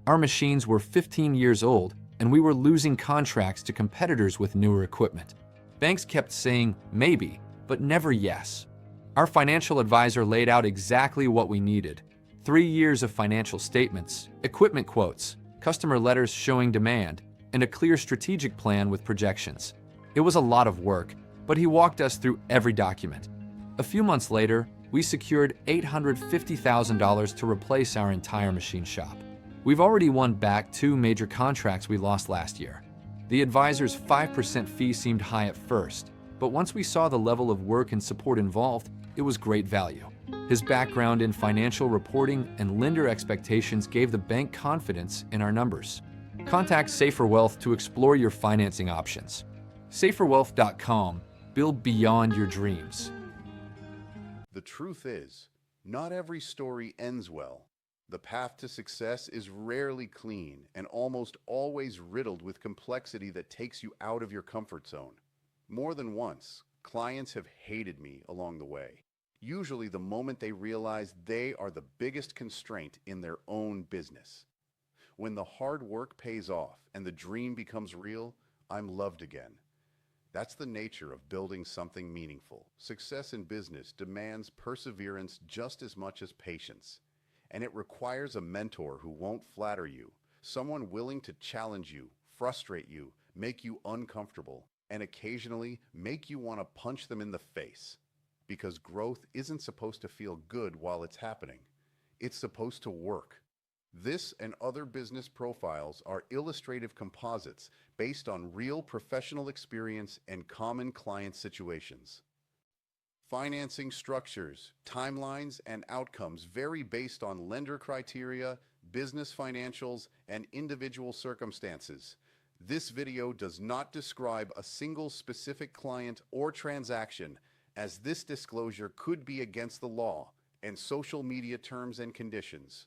Our machines were 15 years old, and we were losing contracts to competitors with newer equipment. Banks kept saying maybe, but never yes. Our financial advisor laid out exactly what we needed: 3 years of financial statements, equipment quotes, customer letters showing demand, and a clear strategic plan with projections. It was a lot of work, but he walked us through every document. A few months later, we secured $850,000 to replace our entire machine shop. We've already won back 2 major contracts we lost last year. The advisor's 5% fee seemed high at first, but once we saw the level of work and support involved, it was great value. His background in financial reporting and lender expectations gave the bank confidence in our numbers. Contact Safer Wealth to explore your financing options. SaferWealth.com. Build beyond your dreams. The truth is, not every story ends well. The path to success is rarely clean and almost always riddled with complexity that takes you out of your comfort zone. More than once, clients have hated me along the way, usually the moment they realize they are the biggest constraint in their own business. When the hard work pays off and the dream becomes real, I'm loved again. That's the nature of building something meaningful. Success in business demands perseverance just as much as patience. And it requires a mentor who won't flatter you, someone willing to challenge you, frustrate you, make you uncomfortable, and occasionally make you want to punch them in the face. Because growth isn't supposed to feel good while it's happening. It's supposed to work. This and other business profiles are illustrative composites based on real professional experience and common client situations. Financing structures, timelines, and outcomes vary based on lender criteria, business financials, and individual circumstances. This video does not describe a single specific client or transaction, as this disclosure could be against the law and social media terms and conditions.